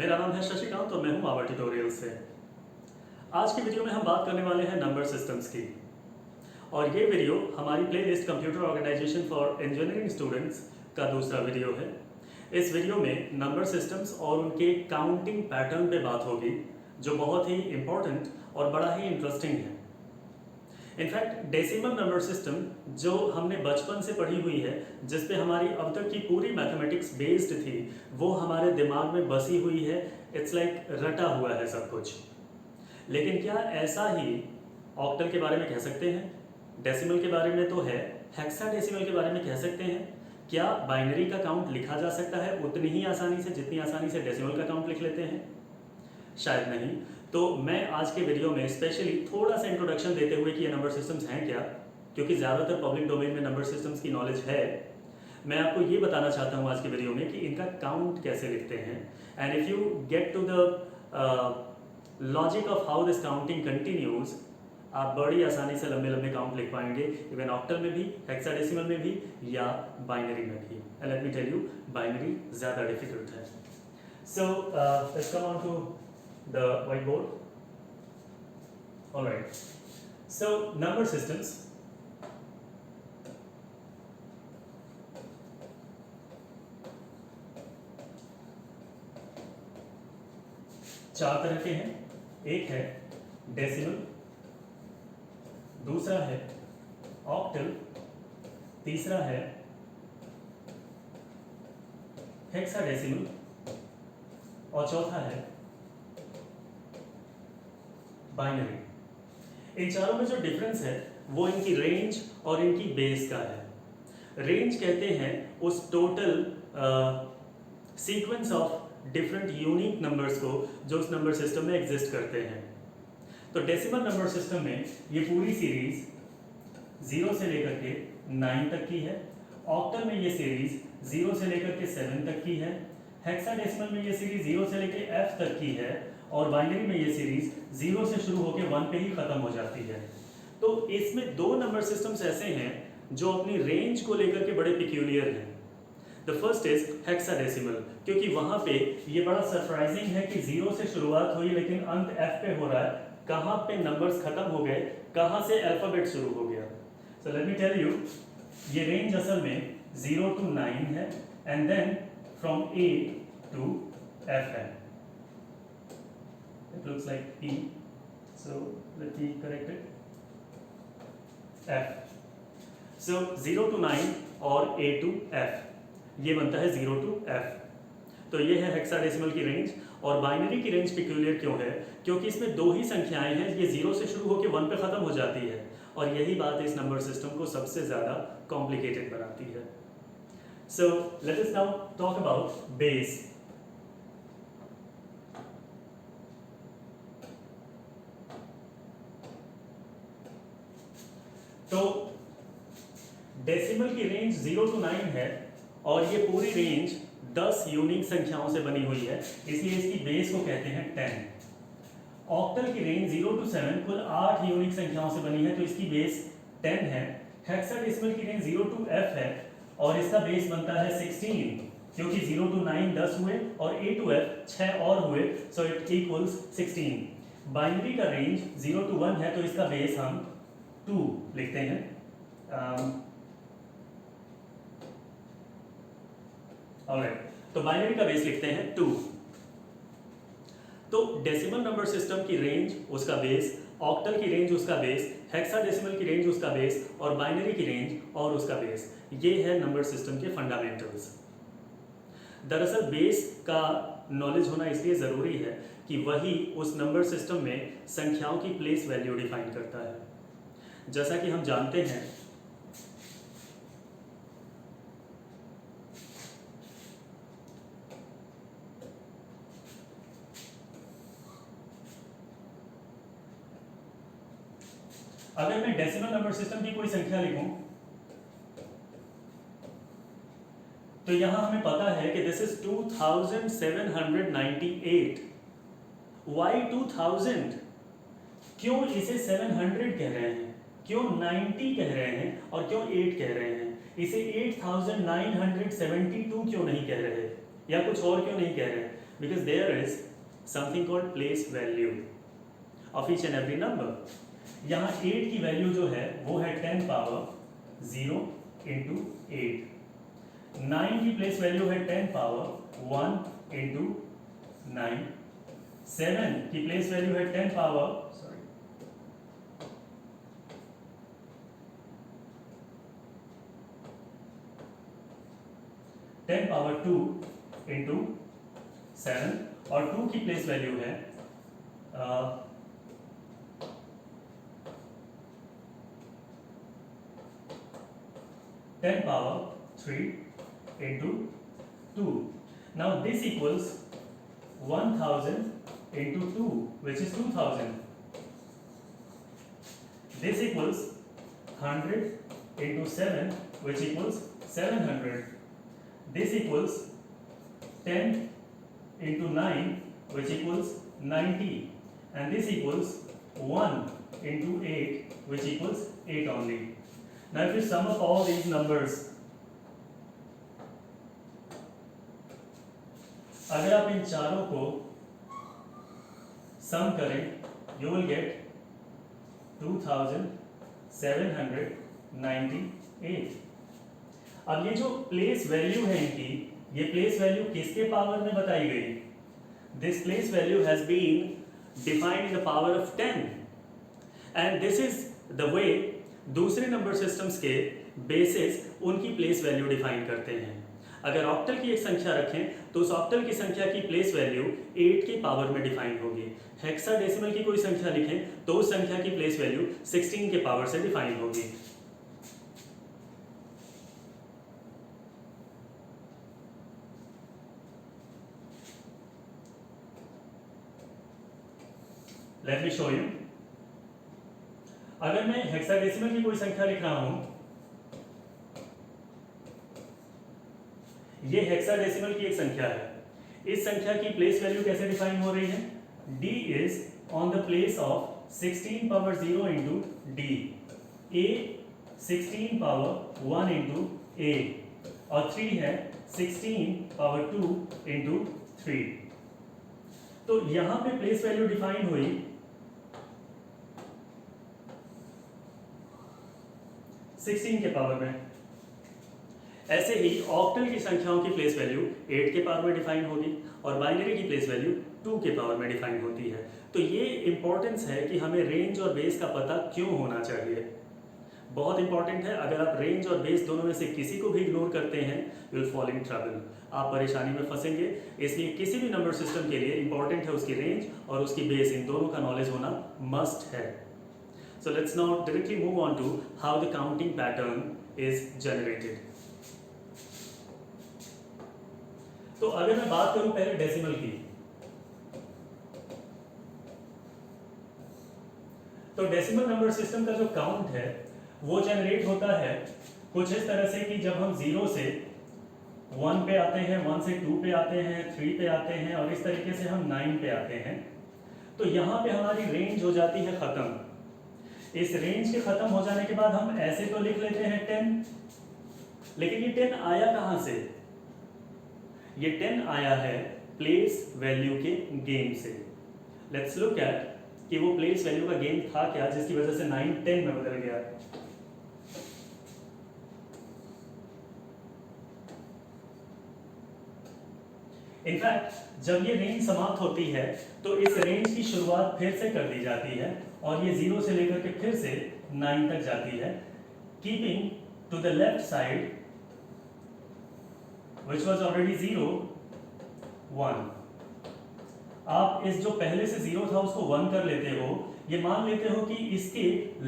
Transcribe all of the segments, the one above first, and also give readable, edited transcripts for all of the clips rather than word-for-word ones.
मेरा नाम है शशिकांत और मैं हूं आवर ट्यूटोरियल से। आज की वीडियो में हम बात करने वाले हैं नंबर सिस्टम्स की और ये वीडियो हमारी playlist computer organization for engineering students का दूसरा वीडियो है। इस वीडियो में नंबर सिस्टम्स और उनके काउंटिंग पैटर्न पे बात होगी जो बहुत ही इम्पोर्टेंट और बड़ा ही इंटरेस्टिंग है। इनफैक्ट डेसिमल नंबर सिस्टम जो हमने बचपन से पढ़ी हुई है, जिस पे हमारी अब तक की पूरी मैथमेटिक्स बेस्ड थी, वो हमारे दिमाग में बसी हुई है। इट्स लाइक रटा हुआ है सब कुछ। लेकिन क्या ऐसा ही ऑक्टल के बारे में कह सकते हैं? डेसिमल के बारे में तो है, हेक्साडेसिमल के बारे में कह सकते हैं? क्या बाइनरी का काउंट लिखा जा सकता है उतनी ही आसानी से जितनी आसानी से डेसिमल का काउंट लिख लेते हैं? शायद नहीं। तो मैं आज के वीडियो में स्पेशली थोड़ा सा इंट्रोडक्शन देते हुए कि ये नंबर सिस्टम्स हैं क्या, क्योंकि ज़्यादातर पब्लिक डोमेन में नंबर सिस्टम्स की नॉलेज है, मैं आपको ये बताना चाहता हूँ आज के वीडियो में कि इनका काउंट कैसे लिखते हैं। And if you get to the logic of how this counting continues, आप बड़ी आसानी से लंबे लंबे काउंट लिख पाएंगे, इवन ऑक्टल में भी, हेक्साडेसिमल में भी या बाइनरी में भी। And let me tell you, binary ज़्यादा डिफिकल्ट है। So let's come on to the whiteboard. All right. So number systems. चार तरह के हैं। एक है डेसिमल, दूसरा है ऑक्टल, तीसरा है हेक्साडेसिमल और चौथा है बाइनरी। इन चारों में जो डिफरेंस है वो इनकी रेंज और इनकी बेस का है। रेंज कहते हैं उस total sequence of different unique numbers को जो उस नंबर सिस्टम में एग्जिस्ट करते हैं। तो डेसिमल नंबर सिस्टम में ये पूरी सीरीज 0 से लेकर के 9 तक की है। ऑक्टल में ये सीरीज 0 से लेकर के 7 तक की है। हेक्साडेसिमल में ये सीरीज 0 से लेकर F तक की है और बाइनरी में ये सीरीज 0 से शुरू होकर 1 पे ही खत्म हो जाती है। तो इसमें दो नंबर सिस्टम्स ऐसे हैं जो अपनी रेंज को लेकर के बड़े पिक्यूलियर हैं। द फर्स्ट इज हेक्साडेसिमल, क्योंकि वहां पे ये बड़ा सरप्राइजिंग है कि 0 से शुरुआत हुई लेकिन अंत F पे हो रहा है। कहां पे नंबर्स खत्म हो गए, कहां से अल्फाबेट शुरू हो गया। So let me tell you, ये रेंज असल में 0 to 9 है and then from A to F है। It looks like P, so let me correct it. F. So 0 to 9 और A to F, ये बनता है 0 to F। तो ये है हेक्साडेसिमल की रेंज। और बाइनरी की रेंज पिक्यूलियर क्यों है? क्योंकि इसमें दो ही संख्याएं हैं, ये 0 से शुरू होकर 1 पे खत्म हो जाती है और यही बात इस नंबर सिस्टम को सबसे ज़्यादा कॉम्प्लिकेटेड बनाती है। So let us now talk about base. तो डेसिमल की रेंज 0 to 9 है और ये पूरी रेंज 10 यूनिक संख्याओं से बनी हुई है, इसलिए इसकी बेस को कहते हैं 10। ऑक्टल की रेंज 0 to 7 कुल 8 यूनिक संख्याओं से बनी है, तो इसकी बेस 10 है। हेक्साडेसिमल की रेंज 0 to F है और इसका बेस बनता है 16, क्योंकि 0 to 9 10 हुए और A to F 6 और हुए, सो इट इक्वल्स 16। बाइनरी का रेंज 0 to 1 है, तो इसका बेस हम 2 लिखते हैं। ऑलराइट, तो बाइनरी का बेस लिखते हैं 2। तो डेसिमल नंबर सिस्टम की रेंज उसका बेस, ऑक्टल की रेंज उसका बेस, हेक्साडेसिमल की रेंज उसका बेस और बाइनरी की रेंज और उसका बेस। ये है नंबर सिस्टम के फंडामेंटल्स। दरअसल बेस का नॉलेज होना इसलिए ज़रूरी है कि वही उस नंबर सिस्टम में संख्याओं की प्लेस वैल्यू डिफाइन करता है। जैसा कि हम जानते हैं, अगर मैं डेसिमल नंबर सिस्टम की कोई संख्या लिखूं तो यहां हमें पता है कि दिस इज 2798। वाई 2000? क्यों इसे 700 कह रहे हैं, क्यों 90 कह रहे हैं और क्यों 8 कह रहे हैं? इसे 8972 क्यों नहीं कह रहे या कुछ और क्यों नहीं कह रहे? because there is something called place value of each and every number. यहाँ 8 की वैल्यू जो है वो है 10 पावर 0 इंटू 8. 9 की प्लेस वैल्यू है 10 पावर 1 इंटू 9. 7 की प्लेस वैल्यू है 10 पावर 10 पावर 2 इंटू 7 और 2 की प्लेस वैल्यू है 10 power 3 into 2. Now this equals 1000 into 2, which is 2000. This equals 100 into 7, which equals 700. This equals 10 into 9, which equals 90. And this equals 1 into 8, which equals 8 only. Now if you sum up all these numbers, अगर आप इन चारों को सम करें, you will get 2798. अब ये जो place value है इनकी, ये प्लेस वैल्यू किसके पावर में बताई गई? This place value has been defined in the power of 10, and this is the way दूसरे नंबर सिस्टम्स के बेसिस उनकी प्लेस वैल्यू डिफाइन करते हैं. अगर ऑक्टल की एक संख्या रखें तो उस ऑक्टल की संख्या की प्लेस वैल्यू 8 के पावर में डिफाइन होगी. हेक्साडेसिमल की कोई संख्या लिखें तो उस संख्या की प्लेस वैल्यू 16 के पावर से डिफाइन होगी. Let me show you. अगर मैं हेक्साडेसिमल की कोई संख्या लिख रहा हूं, ये हेक्साडेसिमल की एक संख्या है. इस संख्या की प्लेस वैल्यू कैसे डिफाइन हो रही है? D is on the place of 16 power 0 into D, A 16 power 1 into A, और 3 है 16 पावर 2 इंटू 3. तो यहां पे प्लेस वैल्यू डिफाइन हुई 16 के पावर में. ऐसे ही ऑक्टल की संख्याओं की प्लेस वैल्यू 8 के पावर में डिफाइन होगी और बाइनरी की प्लेस वैल्यू 2 के पावर में डिफाइन होती है. तो ये इंपॉर्टेंस है कि हमें रेंज और बेस का पता क्यों होना चाहिए. बहुत इंपॉर्टेंट है. अगर आप रेंज और बेस दोनों में से किसी को भी इग्नोर करते हैं, you will fall in trouble. आप परेशानी में फंसेंगे. इसलिए किसी भी नंबर सिस्टम के लिए इंपॉर्टेंट है उसकी रेंज और उसकी बेस, इन दोनों का नॉलेज होना मस्ट है. So let's now directly move on to how the counting pattern is generated. तो अगर मैं बात करूं पहले डेसिमल की, तो डेसिमल नंबर सिस्टम का जो काउंट है वो जनरेट होता है कुछ इस तरह से कि जब हम 0 से 1 पे आते हैं, 1 से 2 पे आते हैं, 3 पे आते हैं और इस तरीके से हम 9 पे आते हैं. तो यहां पे हमारी रेंज हो जाती है खत्म. इस रेंज के खत्म हो जाने के बाद हम ऐसे तो लिख लेते हैं 10, लेकिन ये 10 आया कहां से? ये 10 आया है प्लेस वैल्यू के गेम से. लेट्स लुक एट कि वो प्लेस वैल्यू का गेम था क्या जिसकी वजह से 9 10 में बदल गया. इनफैक्ट जब ये रेंज समाप्त होती है तो इस रेंज की शुरुआत फिर से कर दी जाती है और ये 0 से लेकर के फिर से 9 तक जाती है, keeping to the left side which was already 0 1. आप इस जो पहले से 0 था उसको 1 कर लेते हो. ये मान लेते हो कि इसके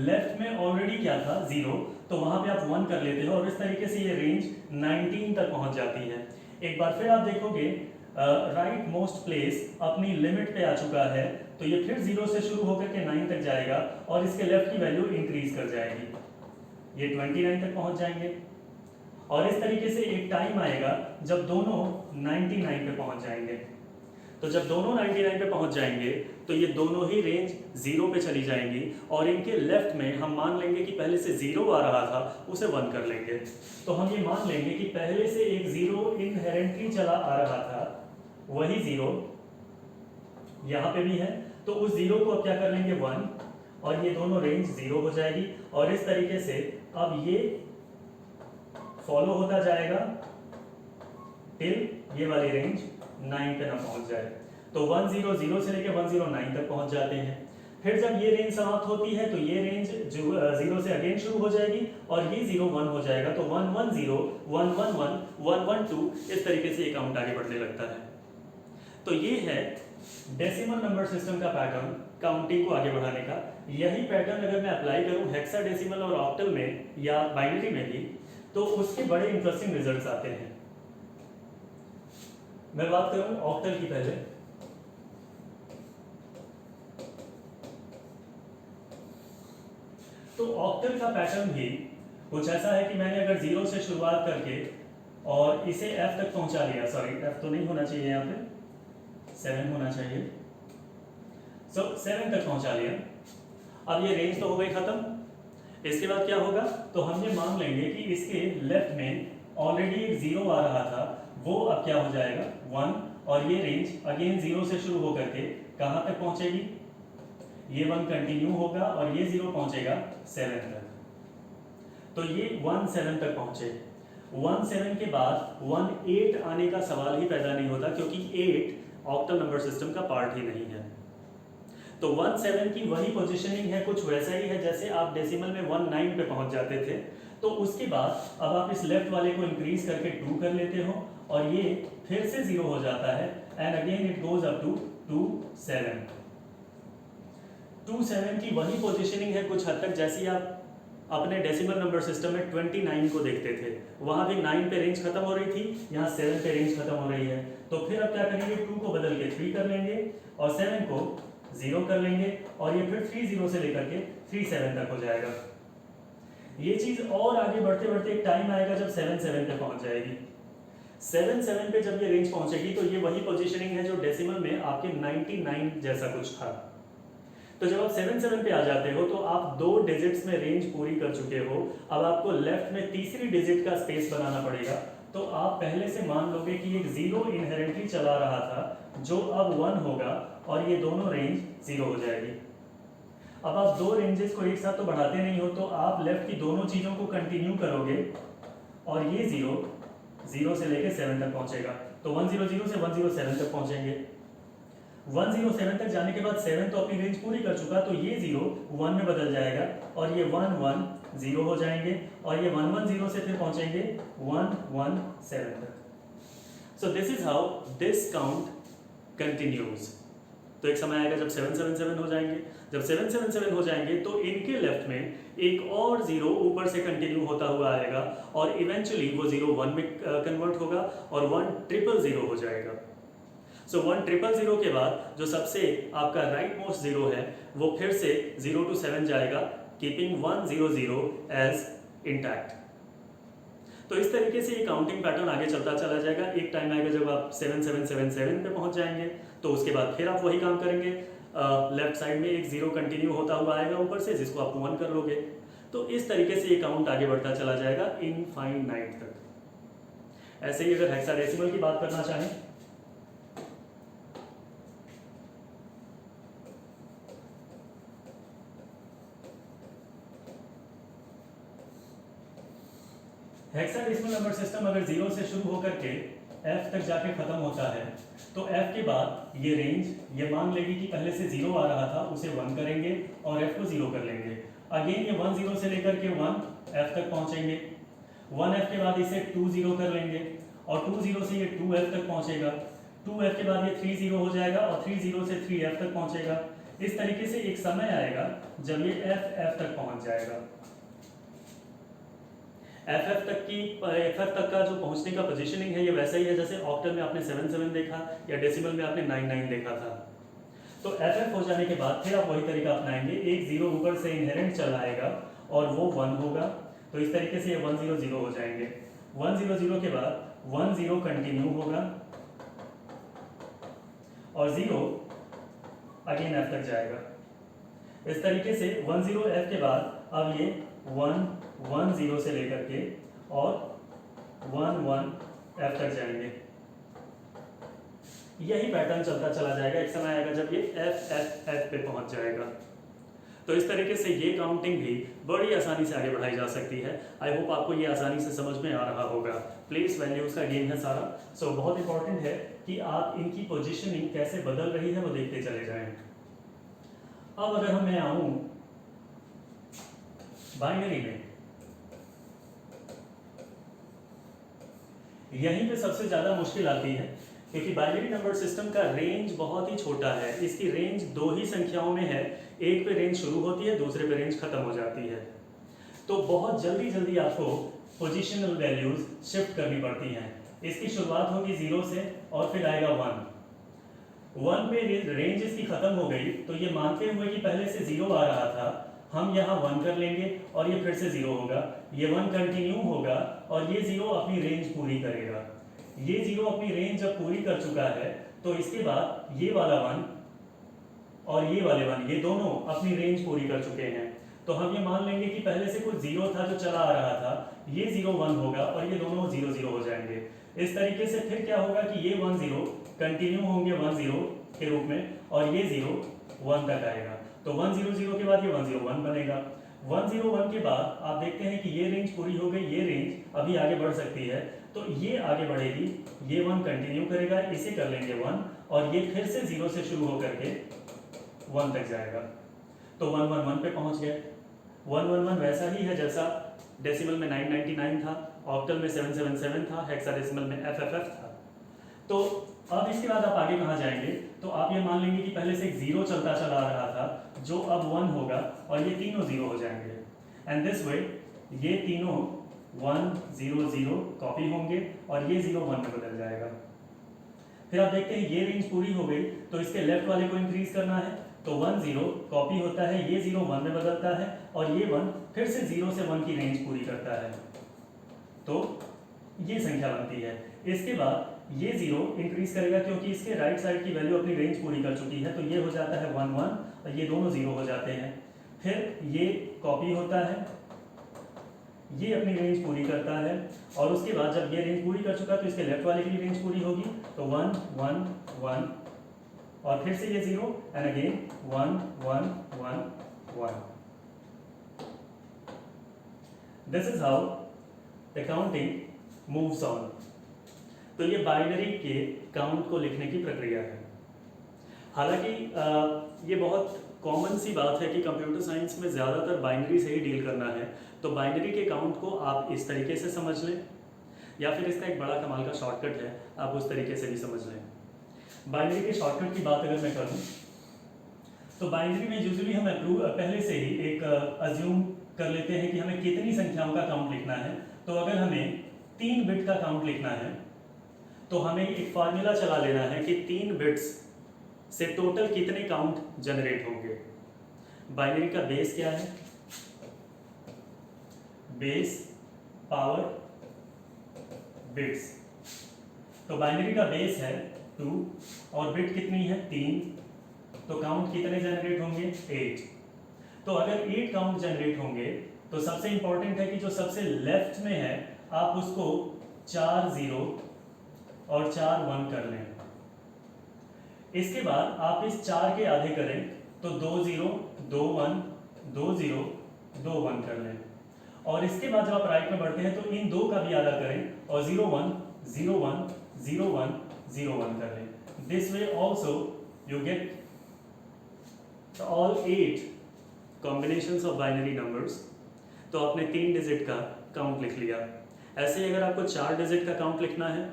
लेफ्ट में ऑलरेडी क्या था 0, तो वहां पे आप 1 कर लेते हो और इस तरीके से ये रेंज 19 तक पहुंच जाती है. एक बार फिर आप देखोगे राइट मोस्ट प्लेस अपनी लिमिट पे आ चुका है, तो ये फिर 0 से शुरू होकर के 9 तक जाएगा और इसके लेफ्ट की वैल्यू इंक्रीज कर जाएगी. ये 29 तक पहुंच जाएंगे और इस तरीके से एक टाइम आएगा जब दोनों 99 पे पहुंच जाएंगे. तो जब दोनों 99 पे पहुंच जाएंगे तो ये दोनों ही रेंज 0 पे चली जाएंगी और इनके लेफ्ट में हम मान लेंगे कि पहले से 0 आ रहा था उसे 1 कर लेंगे. तो हम ये मान लेंगे कि पहले से एक 0 इनहेरेंटली चला आ रहा था वही 0 यहाँ पे भी है, तो उस 0 को अब क्या कर लेंगे 1, और ये दोनों रेंज 0 हो जाएगी। और इस तरीके से अब ये फॉलो होता जाएगा टिल ये वाली रेंज 9 पे ना पहुंच जाए। तो 100 से लेकर 109 तक पहुंच जाते हैं। फिर जब ये रेंज समाप्त होती है तो ये रेंज जो 0 से अगेन शुरू हो जाएगी और ये 0 1 हो जाएगा। तो 110 111 112 इस तरीके से ये काउंट आगे बढ़ने लगता है। तो ये है डेसिमल नंबर सिस्टम का पैटर्न काउंटिंग को आगे बढ़ाने का। यही पैटर्न अगर मैं अप्लाई करूं हेक्साडेसिमल और ऑक्टल में या बाइनरी में भी, तो उसके बड़े इंटरेस्टिंग रिजल्ट्स आते हैं। मैं बात करूं ऑक्टल की पहले, तो ऑक्टल का पैटर्न भी कुछ ऐसा है कि मैंने अगर 0 से शुरुआत करके और इसे f तक पहुंचा लिया, सॉरी f तो नहीं होना चाहिए, यहाँ पे 7 होना चाहिए। 7 तक पहुंचा लिया। अब ये रेंज तो हो गई खत्म। इसके बाद क्या होगा, तो हम ये मान लेंगे कि इसके लेफ्ट में ऑलरेडी एक 0 आ रहा था, वो अब क्या हो जाएगा 1, और ये रेंज अगेन 0 से शुरू होकर के कहाँ तक पहुंचेगी, ये 1 कंटिन्यू होगा और ये 0 पहुंचेगा 7 तक। तो ये 17 तक पहुंचे। 17 के बाद 18 आने का सवाल ही पैदा नहीं होता, क्योंकि 8 ऑक्टल नंबर सिस्टम का पार्ट ही नहीं है। तो 17 की वही पोजीशनिंग है, कुछ वैसा ही है जैसे आप डेसिमल में 19 पे पहुंच जाते थे। तो उसके बाद अब आप इस लेफ्ट वाले को इंक्रीज करके 2 कर लेते हो और ये फिर से 0 हो जाता है and again it goes up to 27। 27 की वही पोजीशनिंग है कुछ हद तक जैसी आप अपने डेसिमल नंबर सिस्टम में 29 को देखते थे। वहां भी 9 पे रेंज खत्म हो रही थी, यहाँ 7 पे रेंज खत्म हो रही है। तो फिर अब क्या करेंगे, 2 को बदल के 3 कर लेंगे और 7 को 0 कर लेंगे और ये फिर 30 से लेकर के 37 तक हो जाएगा। ये चीज और आगे बढ़ते बढ़ते एक टाइम आएगा जब 7 पे पहुंच जाएगी। 7 पे जब ये रेंज पहुंचेगी तो ये वही पोजीशनिंग है जो डेसिमल में आपके 99 जैसा कुछ था। तो जब आप 7 पे आ जाते हो तो आप 2 डिजिट्स में रेंज पूरी कर चुके हो। अब आपको लेफ्ट में तीसरी डिजिट का स्पेस बनाना पड़ेगा। तो आप पहले से मान लोगे कि एक 0 इनहेरेंटली चला रहा था जो अब 1 होगा और ये दोनों रेंज 0 हो जाएगी। अब आप 2 रेंजेस को एक साथ तो बढ़ाते नहीं हो, तो आप लेफ्ट की दोनों चीज़ों को कंटिन्यू करोगे और ये 0 से लेके 7 तक पहुंचेगा। तो 100 से 107 तक पहुंचेंगे। 107 तक जाने के बाद 7 तो अपनी रेंज पूरी कर चुका, तो ये 0 1 में बदल जाएगा और ये 110 हो जाएंगे और ये 110 से फिर पहुंचेंगे 117 तक। So this is how this count continues. तो एक समय आएगा जब 777 हो जाएंगे। जब 777 हो जाएंगे तो इनके लेफ्ट में एक और 0 ऊपर से कंटिन्यू होता हुआ आएगा और इवेंचुअली वो 0 1 में कन्वर्ट होगा और 1000 हो जाएगा। सो 1000 के बाद जो सबसे आपका राइट मोस्ट 0 है वो फिर से 0 to 7 जाएगा, कीपिंग 100 एज इंटैक्ट। तो इस तरीके से ये काउंटिंग पैटर्न आगे चलता चला जाएगा। एक टाइम आएगा जब आप 7777 पे पहुंच जाएंगे, तो उसके बाद फिर आप वही काम करेंगे। लेफ्ट साइड में एक 0 कंटिन्यू होता हुआ आएगा ऊपर से, जिसको आप 1 कर लोगे। तो इस तरीके से ये काउंट आगे बढ़ता चला जाएगा इनफाइनाइट तक। ऐसे ही अगर हेक्साडेसिमल की बात करना चाहें, हेक्साडेसिमल नंबर सिस्टम अगर 0 से शुरू होकर के f तक जाके खत्म होता है, तो f के बाद ये रेंज ये मान लेगी कि पहले से 0 आ रहा था, उसे 1 करेंगे और f को 0 कर लेंगे। अगेन ये 10 से लेकर के 1f तक पहुंचेंगे। 1f के बाद इसे 20 कर लेंगे और 20 से ये 2f तक पहुंचेगा। 2f के बाद ये 30 हो जाएगा और 30 से 3f तक पहुंचेगा। इस तरीके से एक समय आएगा जब ये f तक पहुंच जाएगा। FF तक का जो पहुंचने का पोजीशनिंग है ये वैसा ही है जैसे ऑक्टल में आपने 77 देखा या डेसिमल में आपने 99 देखा था। तो FF हो जाने के बाद फिर आप वही तरीका अपनाएंगे। एक 0 ऊपर से इनहेरेंट चला आएगा और वो 1 होगा। तो इस तरीके से ये 100 हो जाएंगे। 100 के बाद 10 कंटिन्यू होगा और 0 अगेन F तक जाएगा। इस तरीके से 10F के बाद अब ये 110 से लेकर के और 11F तक जाएंगे। यही पैटर्न चलता चला जाएगा, एक समय आएगा जब ये एफ एफ एफ पे पहुंच जाएगा। तो इस तरीके से ये काउंटिंग भी बड़ी आसानी से आगे बढ़ाई जा सकती है। आई होप आपको ये आसानी से समझ में आ रहा होगा। प्लेस वैल्यूज का गेम है सारा। सो बहुत इंपॉर्टेंट है कि आप इनकी पोजीशनिंग कैसे बदल रही है वो देखते चले जाएं। अब अगर मैं आऊं बाइनरी में, यहीं पे सबसे ज्यादा मुश्किल आती है, क्योंकि बाइनरी नंबर सिस्टम का रेंज बहुत ही छोटा है। इसकी रेंज दो ही संख्याओं में है, एक पे रेंज शुरू होती है, दूसरे पे रेंज खत्म हो जाती है। तो बहुत जल्दी जल्दी आपको पोजिशनल वैल्यूज शिफ्ट करनी पड़ती हैं। इसकी शुरुआत होगी 0 से और फिर आएगा 1 पे रेंज इसकी खत्म हो गई, तो ये मानते हुए कि पहले से 0 आ रहा था, हम यहाँ 1 कर लेंगे और ये फिर से 0 होगा, ये 1 कंटिन्यू होगा और ये 0 अपनी रेंज पूरी करेगा। ये 0 अपनी रेंज जब पूरी कर चुका है तो इसके बाद ये वाला 1 और ये वाले 1, ये दोनों अपनी रेंज पूरी कर चुके हैं। तो हम ये मान लेंगे कि पहले से कुछ 0 था जो चला आ रहा था, ये 0 1 होगा और ये दोनों 0 0 हो जाएंगे। इस तरीके से फिर क्या होगा कि ये 1 0 कंटिन्यू होंगे 1 0 के रूप में और ये 0 1 तक आएगा। तो 1 0 0 के बाद ये 1 0 1 बनेगा। 1 0 1 के बाद आप देखते हैं कि ये रेंज पूरी हो गई, ये रेंज अभी आगे बढ़ सकती है, तो ये आगे बढ़ेगी, ये 1 कंटिन्यू करेगा, इसे कर लेंगे 1 और ये फिर से 0 से शुरू होकर के 1 तक जाएगा। तो 1 1 1 पे पहुंच गए। 1 1 1 वैसा ही है जैसा डेसिमल में 999 था, ऑक्टल में 777 था, हेक्साडेसिमल में FFF था। तो अब इसके बाद आप आगे कहाँ जाएंगे, तो आप ये मान लेंगे कि पहले से एक 0 चलता चला आ रहा था जो अब 1 होगा और ये तीनों 0 हो जाएंगे। एंड दिस वे ये तीनों 1 0 0 कॉपी होंगे और ये 0 1 में बदल जाएगा। फिर आप देखते हैं ये रेंज पूरी हो गई, तो इसके लेफ्ट वाले को इंक्रीज करना है, तो 1 0 कॉपी होता है, ये 0 1 में बदलता है और ये 1 फिर से 0 से 1 की रेंज पूरी करता है, तो ये संख्या बनती है। इसके बाद ये 0 इंक्रीज करेगा क्योंकि इसके राइट साइड की वैल्यू अपनी रेंज पूरी कर चुकी है, तो ये हो जाता है 1 1 और ये दोनों 0 हो जाते हैं। फिर ये कॉपी होता है, ये अपनी रेंज पूरी करता है और उसके बाद जब ये रेंज पूरी कर चुका तो इसके लेफ्ट वाले की भी रेंज पूरी होगी, तो 1 1 1 और फिर से ये 0 and again 1 1 1 1। This is how the counting moves on. तो ये बाइनरी के काउंट को लिखने की प्रक्रिया है। हालांकि ये बहुत कॉमन सी बात है कि कंप्यूटर साइंस में ज़्यादातर बाइनरी से ही डील करना है, तो बाइनरी के काउंट को आप इस तरीके से समझ लें या फिर इसका एक बड़ा कमाल का शॉर्टकट है, आप उस तरीके से भी समझ लें। बाइनरी के शॉर्टकट की बात अगर मैं करूं तो बाइनरी में यूजुअली हम पहले से ही एक अज्यूम कर लेते हैं कि हमें कितनी संख्याओं का काउंट लिखना है। तो अगर हमें 3 बिट का काउंट लिखना है तो हमें एक फार्मूला चला लेना है कि 3 बिट्स से टोटल कितने काउंट जनरेट होंगे। बाइनरी का बेस क्या है, बेस पावर बिट्स। तो बाइनरी का बेस है 2 और बिट कितनी है 3, तो काउंट कितने जनरेट होंगे 8। तो अगर 8 काउंट जनरेट होंगे तो सबसे इंपॉर्टेंट है कि जो सबसे लेफ्ट में है आप उसको 4 0 और 4 1 कर लें। इसके बाद आप इस 4 के आधे करें तो 2 0 2 1 2 0 2 1 कर लें और इसके बाद जब आप राइट में बढ़ते हैं तो इन 2 का भी आधा करें और 0 1 0 1 0 1 0 1 कर लें। This way also you get all 8 combinations of binary numbers. तो आपने 3 डिजिट का काउंट लिख लिया। ऐसे ही अगर आपको 4 डिजिट का काउंट लिखना है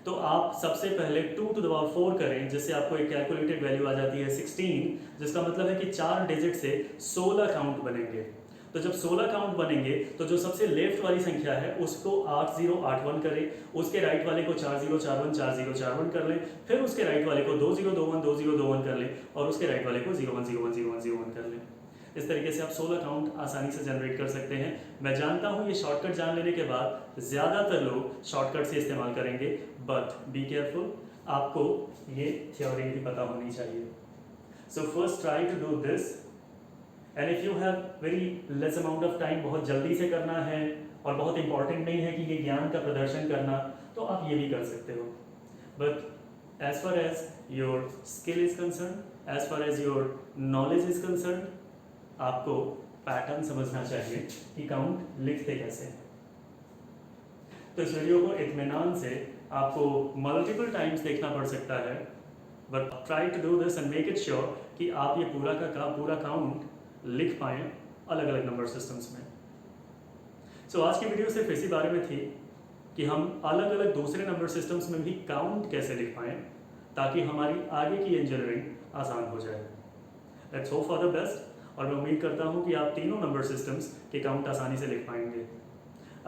तो आप सबसे पहले 2 to the power 4 करें, जिससे आपको एक कैलकुलेटेड वैल्यू आ जाती है 16, जिसका मतलब है कि 4 डिजिट से 16 काउंट बनेंगे। तो जब 16 काउंट बनेंगे तो जो सबसे लेफ्ट वाली संख्या है उसको 8 0 8 1 करें, उसके राइट वाले को 4 0 4 1 4 0 4 1 कर लें, फिर उसके राइट वाले को 2 0 2 1 2 0 2 1 कर लें और उसके राइट वाले को 0 1 0 1 0 1 0 1 कर लें। इस तरीके से आप 16 काउंट आसानी से जनरेट कर सकते हैं। मैं जानता हूँ ये शॉर्टकट जान लेने के बाद ज़्यादातर लोग शॉर्टकट से इस्तेमाल करेंगे, बट बी केयरफुल, आपको ये थ्योरी भी पता होनी चाहिए। So first try to do this and if you have very less amount of time, बहुत जल्दी से करना है और बहुत इंपॉर्टेंट नहीं है कि ये ज्ञान का प्रदर्शन करना, तो आप ये भी कर सकते हो। But as far as your skill is concerned, as far as your knowledge is concerned, आपको पैटर्न समझना चाहिए कि काउंट लिखते कैसे हैं। तो इस वीडियो को इत्मीनान से आपको मल्टीपल टाइम्स देखना पड़ सकता है, but try to do this and make it sure कि आप ये पूरा काउंट लिख पाएँ अलग अलग नंबर सिस्टम्स में। सो आज की वीडियो सिर्फ इसी बारे में थी कि हम अलग अलग दूसरे नंबर सिस्टम्स में भी काउंट कैसे लिख पाएँ ताकि हमारी आगे की इंजीनियरिंग आसान हो जाए। Let's hope for the best, और मैं उम्मीद करता हूँ कि आप तीनों नंबर सिस्टम्स के काउंट आसानी से लिख पाएंगे।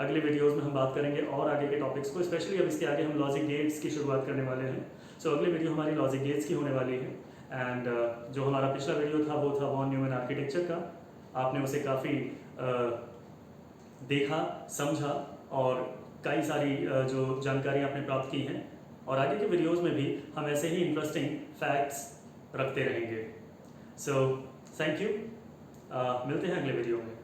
अगले वीडियोस में हम बात करेंगे और आगे के टॉपिक्स को, स्पेशली अब इसके आगे हम लॉजिक गेट्स की शुरुआत करने वाले हैं। सो अगले वीडियो हमारी लॉजिक गेट्स की होने वाली है। एंड जो हमारा पिछला वीडियो था वो था वॉन न्यूमैन आर्किटेक्चर का। आपने उसे काफ़ी देखा, समझा और कई सारी जो जानकारी आपने प्राप्त की हैं, और आगे के वीडियोस में भी हम ऐसे ही इंटरेस्टिंग फैक्ट्स रखते रहेंगे। सो थैंक यू, मिलते हैं अगले वीडियो में।